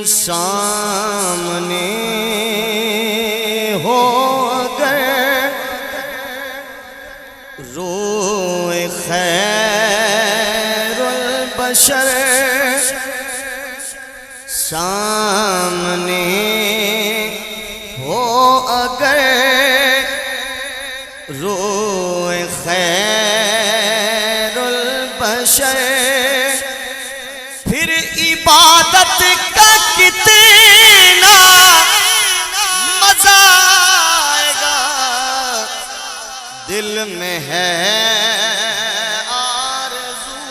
سامنے ہو اگر روئے خیر البشر سامنے ہو اگر روئے خیر البشر پھر عبادت کا کتنا مزہ آئے گا دل میں ہے آرزو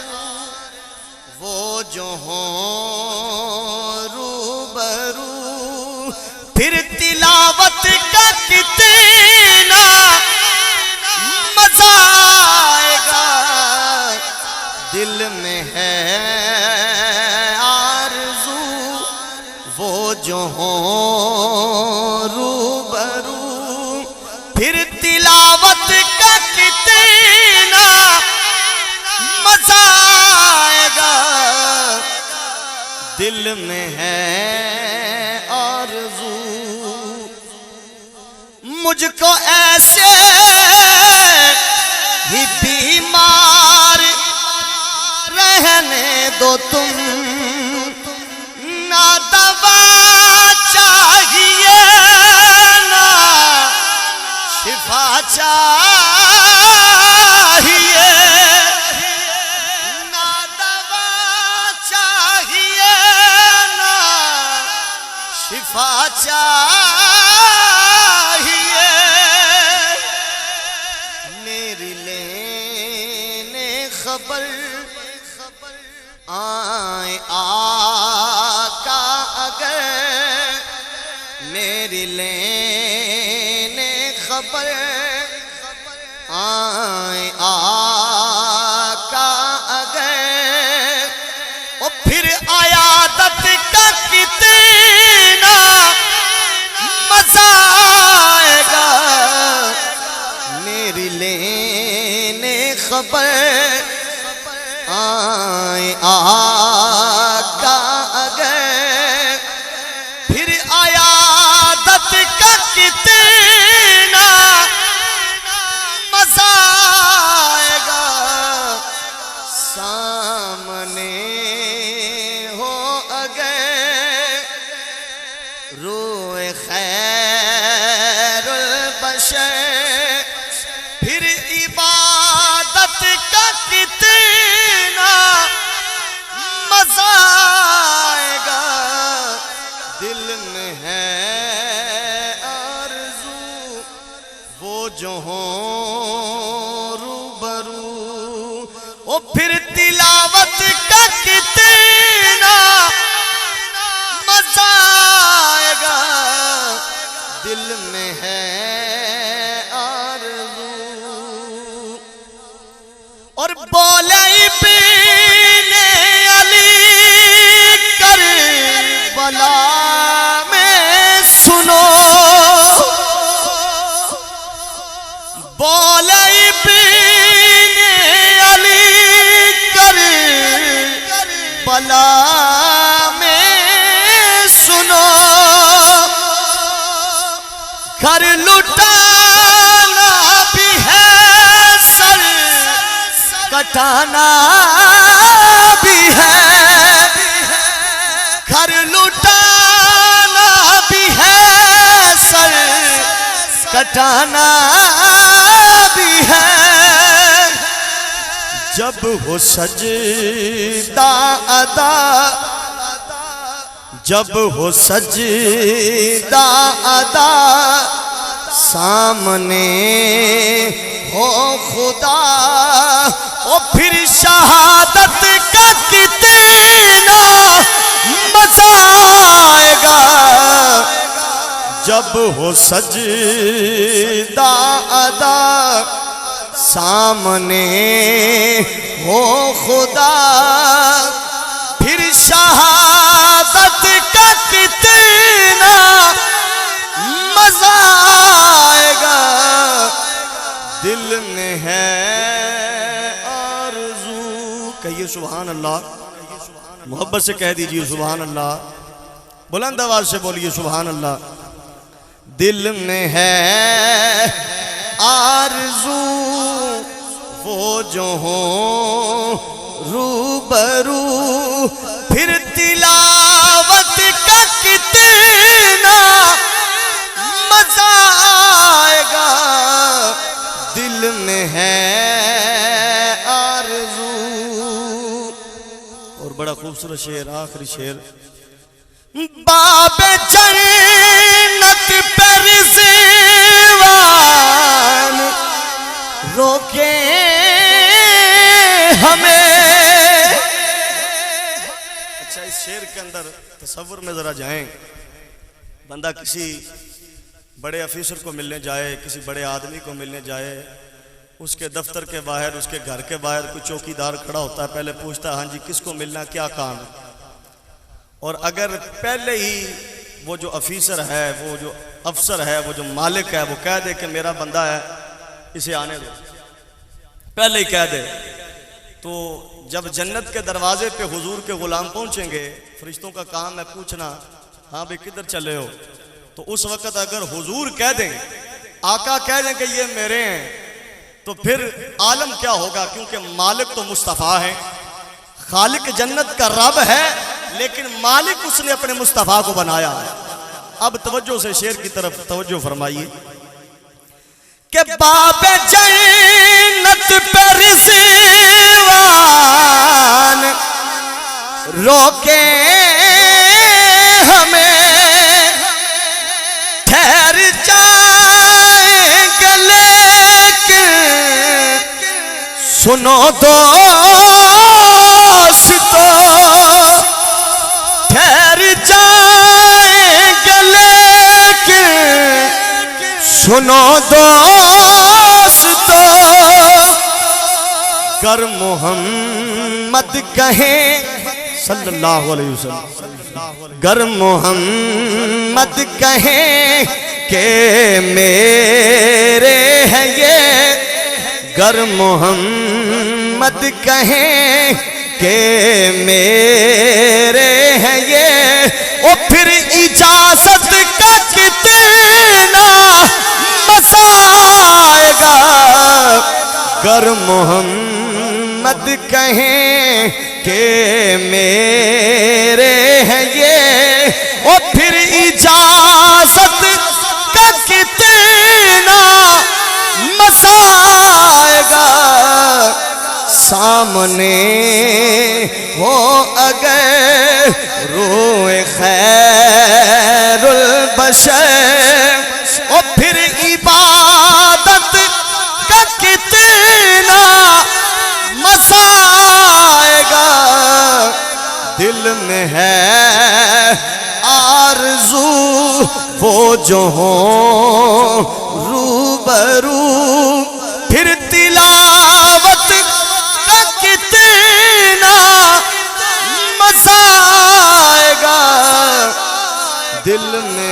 وہ جو ہوں روبرو پھر تلاوت کا کتنا مزہ آئے گا دل میں ہے وہ جو ہوں روبرو پھر تلاوت کا کتنا مزہ آئے گا دل میں ہے آرزو مجھ کو ایسے ہی بیمار رہنے دو تم نہ دوا چاہیے نہ شفا چاہیے نہ دوا چاہیے نہ شفا چاہیے میری لینے خبر آئے آقا اگر میری لینے خبر آئے آقا اگر اور پھر عیادت کا کتنا مزہ آئے گا میری لینے خبر آئے آقا اگر پھر عیادت کا کتنا مزہ آئے گا سامنے ہو اگر روئے خیر البشر پھر عبادت کا کتنا مزہ آئے گا دل میں ہے آرزو وہ جو ہوں روبرو وہ پھر تلاوت کا کتنا مزہ آئے گا دل میں ہے آرزو اور بولے ابن علی کربلا میں سنو بولے ابن علی کربلا میں سنو گھر لٹانا بھی ہے سر کٹانا بھی ہے گھر لٹانا بھی ہے سر کٹانا بھی ہے جب ہو سجدہ ادا جب ہو سجدہ ادا سامنے ہو خدا اور پھر شہادت کا کتنا مزہ آئے گا جب ہو سجدہ ادا سامنے ہو خدا پھر شہادت کا کتنا مزہ آئے گا دل میں ہے آرزو کہیے سبحان اللہ محبت سے کہہ دیجئے سبحان اللہ بلند آواز سے بولیے سبحان اللہ. دل میں ہے آرزو وہ جو ہوں روبرو، پھر تلاوت کا کتنا مزہ آئے گا. دل میں ہے آرزو. اور بڑا خوبصورت شعر، آخری شعر. باب جنت پر رضوان روکے ہمیں. اچھا اس شعر کے اندر تصور میں ذرا جائیں. بندہ کسی بڑے افیسر کو ملنے جائے، کسی بڑے آدمی کو ملنے جائے، اس کے دفتر کے باہر، اس کے گھر کے باہر کوئی چوکی دار کھڑا ہوتا ہے، پہلے پوچھتا ہے ہاں جی کس کو ملنا، کیا کام ہے. اور اگر پہلے ہی وہ جو افیسر ہے، وہ جو افسر ہے، وہ جو مالک ہے، وہ کہہ دے کہ میرا بندہ ہے اسے آنے دو، پہلے ہی کہہ دے، تو جب جنت کے دروازے پہ حضور کے غلام پہنچیں گے، فرشتوں کا کام ہے پوچھنا ہاں بھئی کدھر چلے ہو. تو اس وقت اگر حضور کہہ دیں، آقا کہہ دیں کہ یہ میرے ہیں، تو پھر عالم کیا ہوگا. کیونکہ مالک تو مصطفیٰ ہے، خالق جنت کا رب ہے، لیکن مالک اس نے اپنے مصطفیٰ کو بنایا ہے. اب توجہ سے شعر کی طرف توجہ فرمائیے کہ باب جنت پر رضوان روکے ہمیں، ٹھہر جائیں گے لیکن سنو دوستو، ٹھہر جائیں گے لیکن سنو دوستو، گر محمد کہیں صلی اللہ علیہ وسلم، گر محمد کہیں کہ میرے ہیں یہ، گر محمد کہیں کہ میرے ہیں یہ، اور پھر اجازت کا کتنا مزہ آئے گا. گر محمد کہیں کہ میرے ہیں یہ، اور پھر اجازت کا کتنا مزہ آئے گا. سامنے ہو اگر روئے خیر البشر، اور پھر عبادت کا کتنا مزہ آئے گا. دل میں ہے آرزو وہ جو ہوں روبرو، پھر تلاوت کا کتنا مزہ آئے گا. دل میں